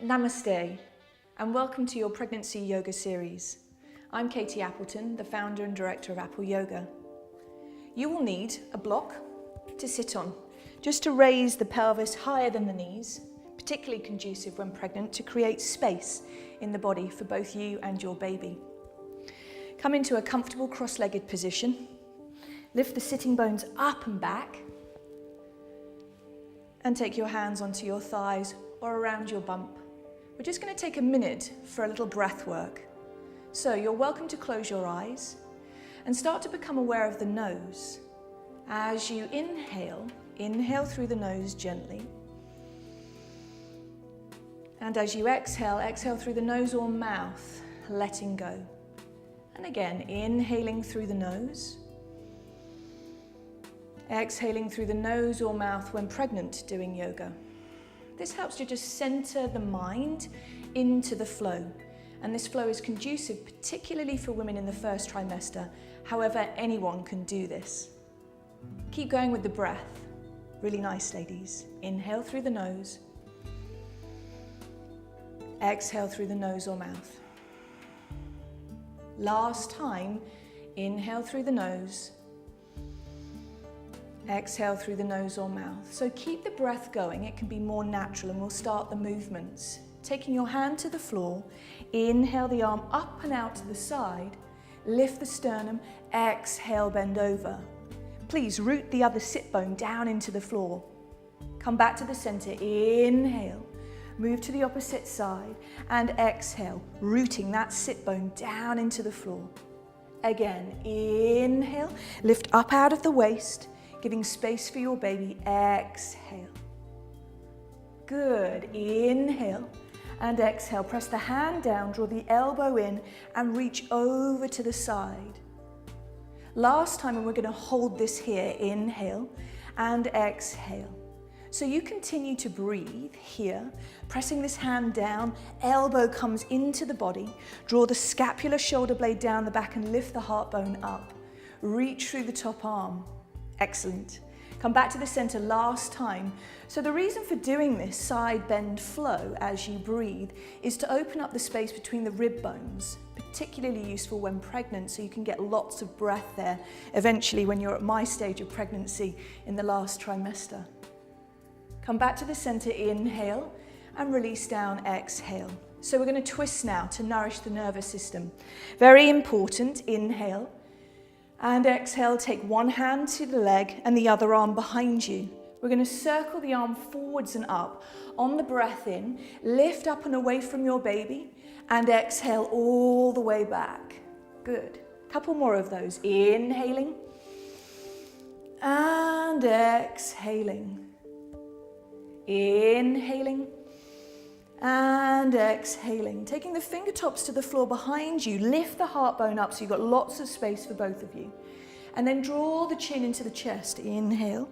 Namaste, and welcome to your pregnancy yoga series. I'm Katie Appleton, the founder and director of Apple Yoga. You will need a block to sit on, just to raise the pelvis higher than the knees, particularly conducive when pregnant to create space in the body for both you and your baby. Come into a comfortable cross-legged position, lift the sitting bones up and back, and take your hands onto your thighs or around your bump. We're just going to take a minute for a little breath work. So you're welcome to close your eyes and start to become aware of the nose. As you inhale, inhale through the nose gently. And as you exhale, exhale through the nose or mouth, letting go. And again, inhaling through the nose. Exhaling through the nose or mouth when pregnant doing yoga. This helps you just center the mind into the flow. And this flow is conducive, particularly for women in the first trimester. However, anyone can do this. Keep going with the breath. Really nice, ladies. Inhale through the nose. Exhale through the nose or mouth. Last time, inhale through the nose. Exhale through the nose or mouth. So keep the breath going. It can be more natural, and we'll start the movements. Taking your hand to the floor, inhale the arm up and out to the side, lift the sternum, exhale, bend over. Please root the other sit bone down into the floor. Come back to the center, inhale, move to the opposite side, and exhale, rooting that sit bone down into the floor. Again, inhale, lift up out of the waist, giving space for your baby, exhale. Good, inhale and exhale. Press the hand down, draw the elbow in and reach over to the side. Last time, and we're going to hold this here, inhale and exhale. So you continue to breathe here, pressing this hand down, elbow comes into the body, draw the scapular shoulder blade down the back and lift the heart bone up. Reach through the top arm. Excellent. Come back to the center last time. So the reason for doing this side bend flow as you breathe is to open up the space between the rib bones, particularly useful when pregnant, so you can get lots of breath there eventually when you're at my stage of pregnancy in the last trimester. Come back to the center, inhale and release down, exhale. So we're going to twist now to nourish the nervous system. Very important, inhale. And exhale, take one hand to the leg and the other arm behind you. We're going to circle the arm forwards and up. On the breath in, lift up and away from your baby and exhale all the way back. Good. Couple more of those. Inhaling and exhaling. Inhaling and exhaling. Taking the fingertips to the floor behind you, lift the heart bone up so you've got lots of space for both of you. And then draw the chin into the chest. Inhale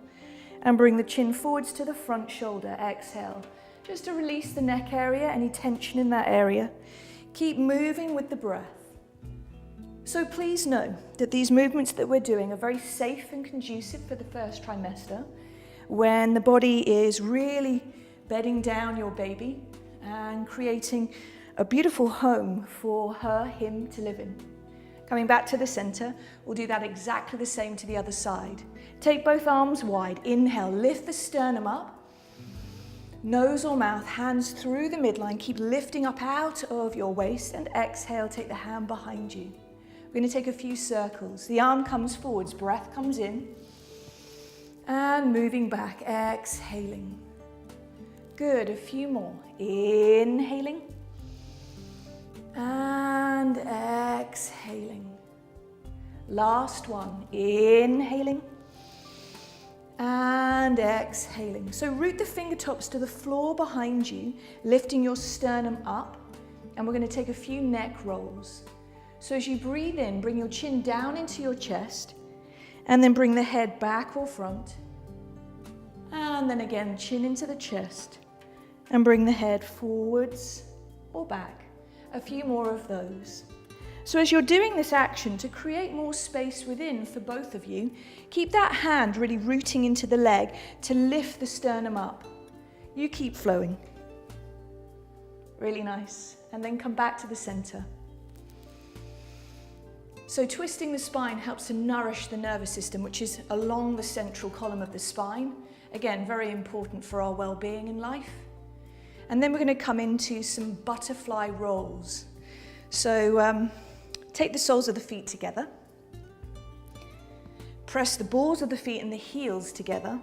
and bring the chin forwards to the front shoulder. Exhale. Just to release the neck area, any tension in that area. Keep moving with the breath. So please know that these movements that we're doing are very safe and conducive for the first trimester, when the body is really bedding down your baby and creating a beautiful home for her, him to live in. Coming back to the center, we'll do that exactly the same to the other side. Take both arms wide. Inhale, lift the sternum up. Nose or mouth, hands through the midline. Keep lifting up out of your waist, and exhale, take the hand behind you. We're going to take a few circles. The arm comes forwards, breath comes in, and moving back, exhaling. Good, a few more. Inhaling and exhaling. Last one. Inhaling and exhaling. So root the fingertips to the floor behind you, lifting your sternum up, and we're going to take a few neck rolls. So as you breathe in, bring your chin down into your chest, and then bring the head back or front. And then again, chin into the chest. And bring the head forwards or back. A few more of those. So as you're doing this action, to create more space within for both of you, keep that hand really rooting into the leg to lift the sternum up. You keep flowing. Really nice. And then come back to the center. So twisting the spine helps to nourish the nervous system, which is along the central column of the spine. Again, very important for our well-being in life. And then we're going to come into some butterfly rolls. So take the soles of the feet together. Press the balls of the feet and the heels together.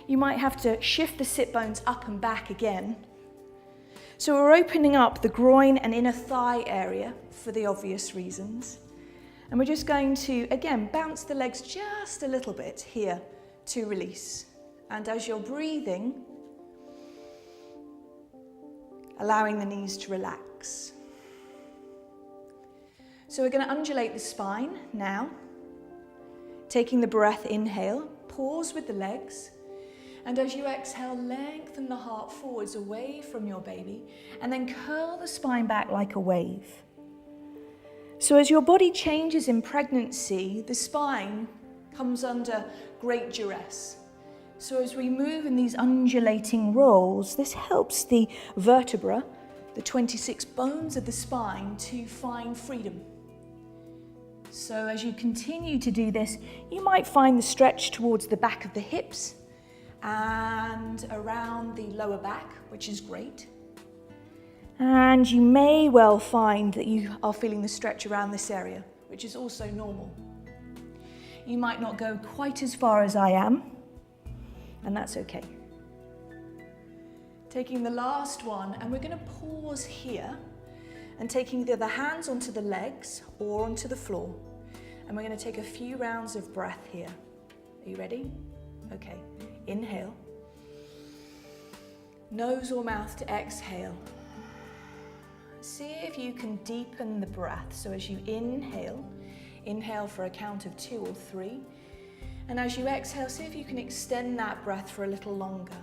You might have to shift the sit bones up and back again. So we're opening up the groin and inner thigh area for the obvious reasons. And we're just going to, again, bounce the legs just a little bit here to release. And as you're breathing, allowing the knees to relax. So we're going to undulate the spine now. Taking the breath, inhale, pause with the legs. And as you exhale, lengthen the heart forwards away from your baby. And then curl the spine back like a wave. So as your body changes in pregnancy, the spine comes under great duress. So as we move in these undulating rolls, this helps the vertebra, the 26 bones of the spine, to find freedom. So as you continue to do this, you might find the stretch towards the back of the hips and around the lower back, which is great. And you may well find that you are feeling the stretch around this area, which is also normal. You might not go quite as far as I am, and that's okay. Taking the last one, and we're going to pause here, and taking the other hands onto the legs or onto the floor. And we're going to take a few rounds of breath here. Are you ready? Okay. Inhale. Nose or mouth to exhale. See if you can deepen the breath. So as you inhale, inhale for a count of 2 or 3. And as you exhale, see if you can extend that breath for a little longer.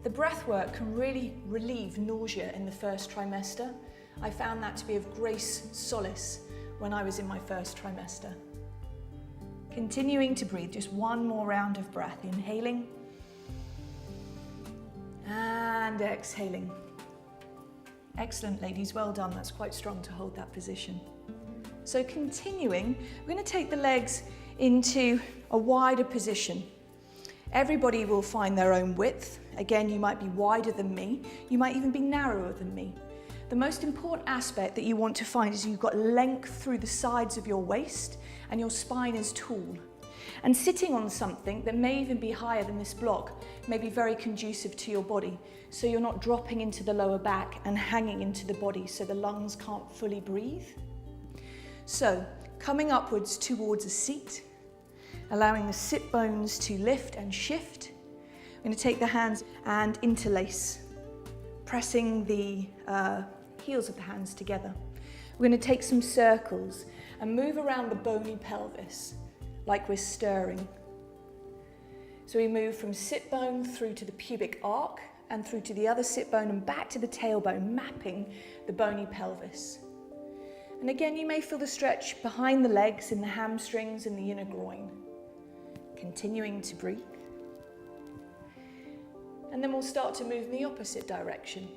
The breath work can really relieve nausea in the first trimester. I found that to be of great solace when I was in my first trimester. Continuing to breathe, just one more round of breath. Inhaling and exhaling. Excellent, ladies, well done. That's quite strong to hold that position. So continuing, we're going to take the legs into a wider position. Everybody will find their own width. Again, you might be wider than me. You might even be narrower than me. The most important aspect that you want to find is you've got length through the sides of your waist and your spine is tall. And sitting on something that may even be higher than this block may be very conducive to your body. So you're not dropping into the lower back and hanging into the body so the lungs can't fully breathe. So coming upwards towards a seat, allowing the sit bones to lift and shift. I'm going to take the hands and interlace, pressing the heels of the hands together. We're going to take some circles and move around the bony pelvis like we're stirring. So we move from sit bone through to the pubic arc and through to the other sit bone and back to the tailbone, mapping the bony pelvis. And again, you may feel the stretch behind the legs, in the hamstrings and the inner groin. Continuing to breathe. And then we'll start to move in the opposite direction.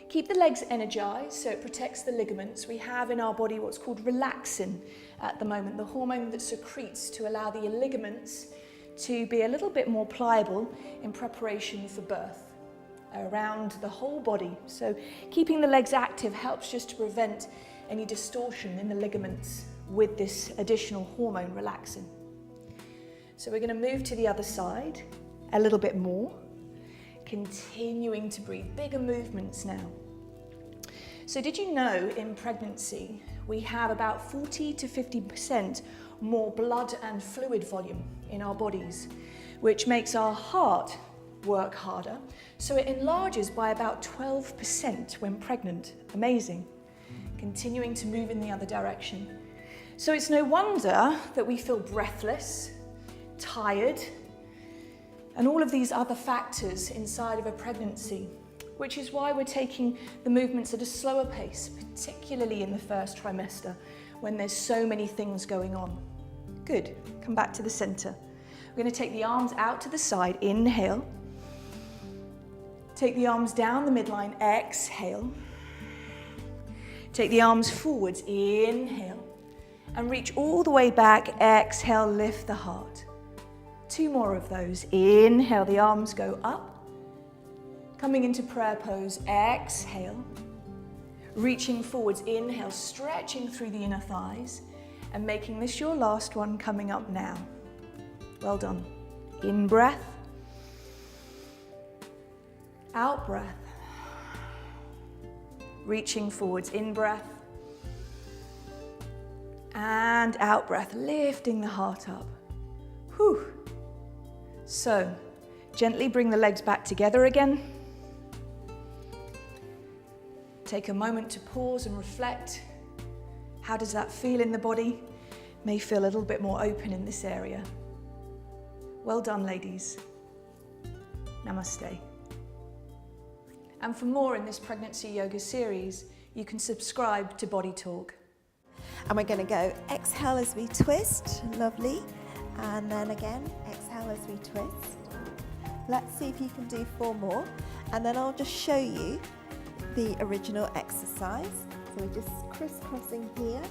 Keep the legs energized so it protects the ligaments. We have in our body what's called relaxin at the moment, the hormone that secretes to allow the ligaments to be a little bit more pliable in preparation for birth around the whole body. So keeping the legs active helps just to prevent any distortion in the ligaments with this additional hormone relaxin. So we're going to move to the other side a little bit more. Continuing to breathe, bigger movements now. So did you know in pregnancy we have about 40 to 50% more blood and fluid volume in our bodies, which makes our heart work harder. So it enlarges by about 12% when pregnant. Amazing. Continuing to move in the other direction. So it's no wonder that we feel breathless, tired, and all of these other factors inside of a pregnancy, which is why we're taking the movements at a slower pace, particularly in the first trimester, when there's so many things going on. Good, come back to the center. We're going to take the arms out to the side, inhale. Take the arms down the midline, exhale. Take the arms forwards, inhale. And reach all the way back, exhale, lift the heart. 2 more of those. Inhale, the arms go up. Coming into prayer pose, exhale. Reaching forwards, inhale, stretching through the inner thighs. And making this your last one, coming up now. Well done. In breath. Out breath. Reaching forwards, in breath. And out breath, lifting the heart up. Whew. So, gently bring the legs back together again. Take a moment to pause and reflect. How does that feel in the body? May feel a little bit more open in this area. Well done, ladies. Namaste. And for more in this pregnancy yoga series, you can subscribe to Body Talk. And we're going to go exhale as we twist, lovely, and then again exhale as we twist. Let's see if you can do 4 more, and then I'll just show you the original exercise. So we're just crisscrossing here